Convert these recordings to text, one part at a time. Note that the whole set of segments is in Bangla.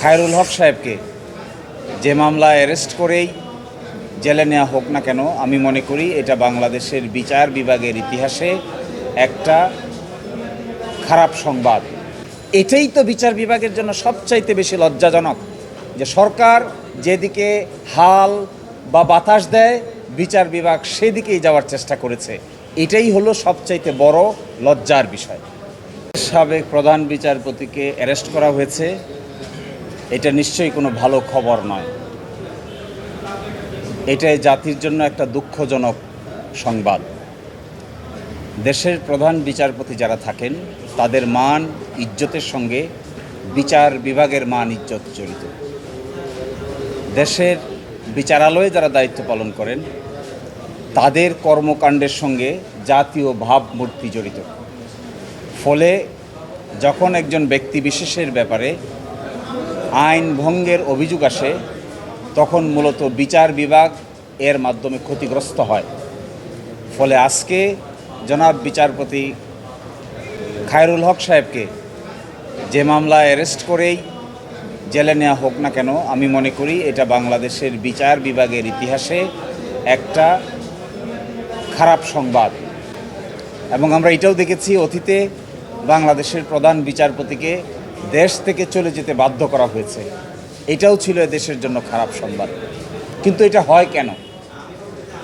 খায়রুল হক সাহেবকে যে মামলায় অ্যারেস্ট করেই জেলে নেওয়া হোক না কেন, আমি মনে করি এটা বাংলাদেশের বিচার বিভাগের ইতিহাসে একটা খারাপ সংবাদ। এটাই তো বিচার বিভাগের জন্য সবচাইতে বেশি লজ্জাজনক, যে সরকার যেদিকে হাল বা বাতাস দেয় বিচার বিভাগ সেদিকেই যাওয়ার চেষ্টা করেছে। এটাই হলো সবচাইতে বড় লজ্জার বিষয়। সাবেক প্রধান বিচারপতিকে অ্যারেস্ট করা হয়েছে, এটা নিশ্চয়ই কোনো ভালো খবর নয়। এটাই জাতির জন্য একটা দুঃখজনক সংবাদ। দেশের প্রধান বিচারপতি যারা থাকেন তাদের মান ইজ্জতের সঙ্গে বিচার বিভাগের মান ইজ্জত জড়িত। দেশের বিচারালয়ে যারা দায়িত্ব পালন করেন তাদের কর্মকাণ্ডের সঙ্গে জাতীয় ভাবমূর্তি জড়িত। ফলে যখন একজন ব্যক্তি বিশেষের ব্যাপারে আইন ভঙ্গের অভিযোগ আসে তখন মূলত বিচার বিভাগ এর মাধ্যমে ক্ষতিগ্রস্ত হয়। ফলে আজকে জনাব বিচারপতি খায়রুল হক সাহেবকে যে মামলায় অ্যারেস্ট করেই জেলে নেওয়া হোক না কেন, আমি মনে করি এটা বাংলাদেশের বিচার বিভাগের ইতিহাসে একটা খারাপ সংবাদ। এবং আমরা এটাও দেখেছি অতীতে বাংলাদেশের প্রধান বিচারপতিকে দেশ থেকে চলে যেতে বাধ্য করা হয়েছে। এটাও ছিল দেশের জন্য খারাপ সংবাদ। কিন্তু এটা হয় কেন?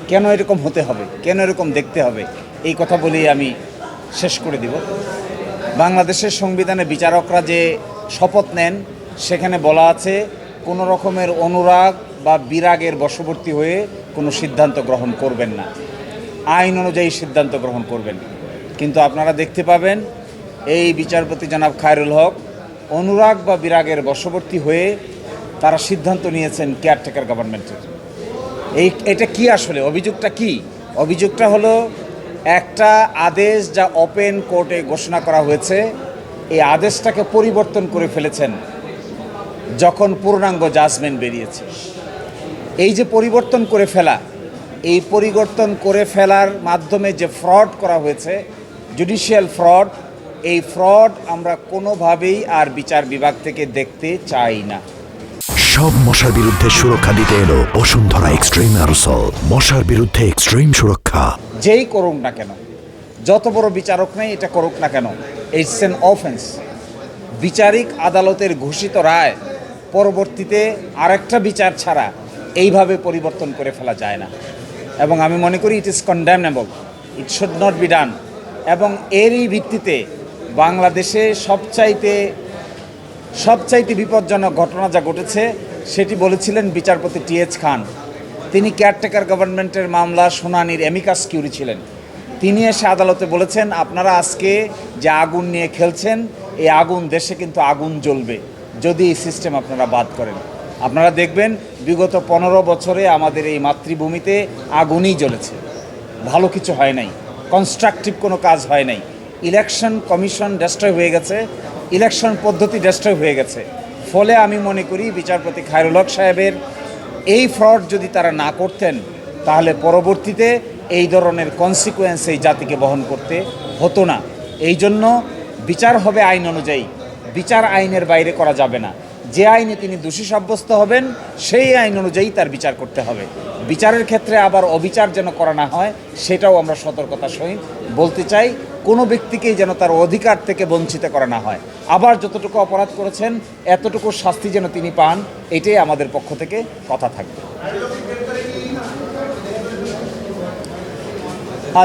কেন এরকম হতে হবে? কেন এরকম দেখতে হবে? এই কথা বলেই আমি শেষ করে দিব। বাংলাদেশের সংবিধানে বিচারকরা যে শপথ নেন সেখানে বলা আছে কোনো রকমের অনুরাগ বা বিরাগের বশবর্তী হয়ে কোনো সিদ্ধান্ত গ্রহণ করবেন না, আইন অনুযায়ী সিদ্ধান্ত গ্রহণ করবেন। কিন্তু আপনারা দেখতে পাবেন এই বিচারপতি জনাব খায়রুল হক অনুরাগ বা বিরাগের বশবর্তী হয়ে তারা সিদ্ধান্ত নিয়েছেন কেয়ারটেকার গভর্নমেন্টের। এটা কি আসলে অভিযোগটা কি? অভিযোগটা হলো একটা আদেশ যা ওপেন কোর্টে ঘোষণা করা হয়েছে, এই আদেশটাকে পরিবর্তন করে ফেলেছেন যখন পূর্ণাঙ্গ জাজমেন্ট বেরিয়েছে। এই যে পরিবর্তন করে ফেলা, এই পরিবর্তন করে ফেলার মাধ্যমে যে ফ্রড করা হয়েছে, জুডিশিয়াল ফ্রড, এই ফ্রড আমরা কোনোভাবেই আর বিচার বিভাগ থেকে দেখতে চাই না। সব মশার বিরুদ্ধে সুরক্ষা দিতে এলো বসুন্ধরা এক্সট্রিম অ্যারোসল। মশার বিরুদ্ধে এক্সট্রিম সুরক্ষা। যেই করুক না কেন, যত বড় বিচারক নেই এটা করুক না কেন, ইটস অ্যান অফেন্স। বিচারিক আদালতের ঘোষিত রায় পরবর্তীতে আরেকটা বিচার ছাড়া এইভাবে পরিবর্তন করে ফেলা যায় না। এবং আমি মনে করি it is কন্ডেমনেবল, it should not be done. এবং এরই ভিত্তিতে বাংলাদেশে সবচাইতে বিপজ্জনক ঘটনা যা ঘটেছে সেটি বলেছিলেন বিচারপতি টি.এইচ. খান। তিনি কেয়ারটেকার গভর্নমেন্টের মামলা শুনানির অ্যামিকাস কিউরি ছিলেন। তিনি এসে আদালতে বলেছেন, আপনারা আজকে যে আগুন নিয়ে খেলছেন, এই আগুন দেশে কিন্তু আগুন জ্বলবে যদি এই সিস্টেম আপনারা বাদ করেন। আপনারা দেখবেন বিগত 15 বছরে আমাদের এই মাতৃভূমিতে আগুনই জ্বলেছে, ভালো কিছু হয় নাই, কনস্ট্রাকটিভ কোনো কাজ হয় নাই। ইলেকশন কমিশন ডেস্ট্রয় হয়ে গেছে, ইলেকশন পদ্ধতি ডেস্ট্রয় হয়ে গেছে। ফলে আমি মনে করি বিচারপতি খায়রুল হক সাহেবের এই ফ্রড যদি তারা না করতেন তাহলে পরবর্তীতে এই ধরনের কনসিকুয়েন্স এই জাতিকে বহন করতে হতো না। এই জন্য বিচার হবে আইন অনুযায়ী, বিচার আইনের বাইরে করা যাবে না। যে আইনে তিনি দোষী সাব্যস্ত হবেন সেই আইন অনুযায়ী তার বিচার করতে হবে। বিচারের ক্ষেত্রে আবার অবিচার যেন করা না হয় সেটাও আমরা সতর্কতার সহিত বলতে চাই। কোনো ব্যক্তিকেই যেন তার অধিকার থেকে বঞ্চিত করা না হয়। আবার যতটুকু অপরাধ করেছেন এতটুকু শাস্তি যেন তিনি পান, এটাই আমাদের পক্ষ থেকে কথা থাকবে।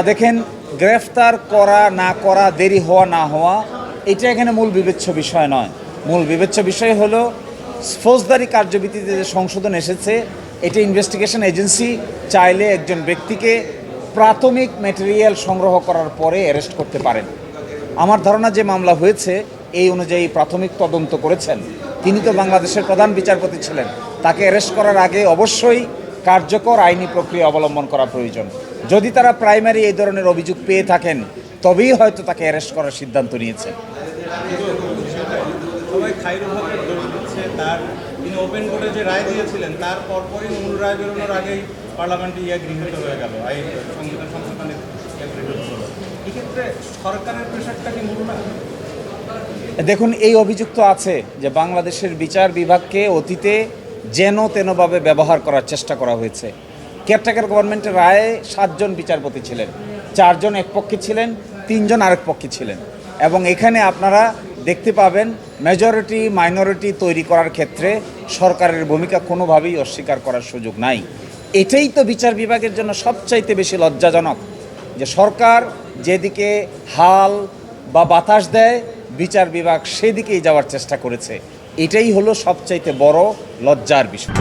দেখেন, গ্রেফতার করা না করা, দেরি হওয়া না হওয়া, এটা এখানে মূল বিবেচ্য বিষয় নয়। মূল বিবেচ্য বিষয় হলো ফৌজদারি কার্যবিধিতে যে সংশোধন এসেছে, এটা ইনভেস্টিগেশন এজেন্সি চাইলে একজন ব্যক্তিকে প্রাথমিক ম্যাটেরিয়াল সংগ্রহ করার পরে অ্যারেস্ট করতে পারেন। আমার ধারণা যে মামলা হয়েছে এই অনুযায়ী প্রাথমিক তদন্ত করেছেন। তিনি তো বাংলাদেশের প্রধান বিচারপতি ছিলেন, তাকে অ্যারেস্ট করার আগে অবশ্যই কার্যকর আইনি প্রক্রিয়া অবলম্বন করা প্রয়োজন। যদি তারা প্রাইমারি এই ধরনের অভিযোগ পেয়ে থাকেন তবেই হয়তো তাকে অ্যারেস্ট করার সিদ্ধান্ত নিয়েছেন। তিনি ওপেন কোর্টে যে রায় দিয়েছিলেন তার পরপরই মূল রায় বেরোনোর আগেই পার্লামেন্টে গৃহীত হয়ে গেল আইন সংবিধান সংশোধনের। এক্ষেত্রে সরকারের প্রেশারটা কি মূল না? দেখুন, এই অভিযোগ তো আছে যে বাংলাদেশের বিচার বিভাগকে অতীতে যেন তেনভাবে ব্যবহার করার চেষ্টা করা হয়েছে। কেয়ারটেকার গভর্নমেন্টের রায়ে 7 জন বিচারপতি ছিলেন, 4 জন এক পক্ষে ছিলেন, 3 জন আরেক পক্ষে ছিলেন। এবং এখানে আপনারা দেখতে পাবেন মেজরিটি মাইনরিটি তৈরি করার ক্ষেত্রে সরকারের ভূমিকা কোনোভাবেই অস্বীকার করার সুযোগ নাই। এটাই তো বিচার বিভাগের জন্য সবচাইতে বেশি লজ্জাজনক, যে সরকার যেদিকে হাল বা বাতাস দেয় বিচার বিভাগ সেদিকেই যাওয়ার চেষ্টা করেছে। এটাই হলো সবচাইতে বড় লজ্জার বিষয়।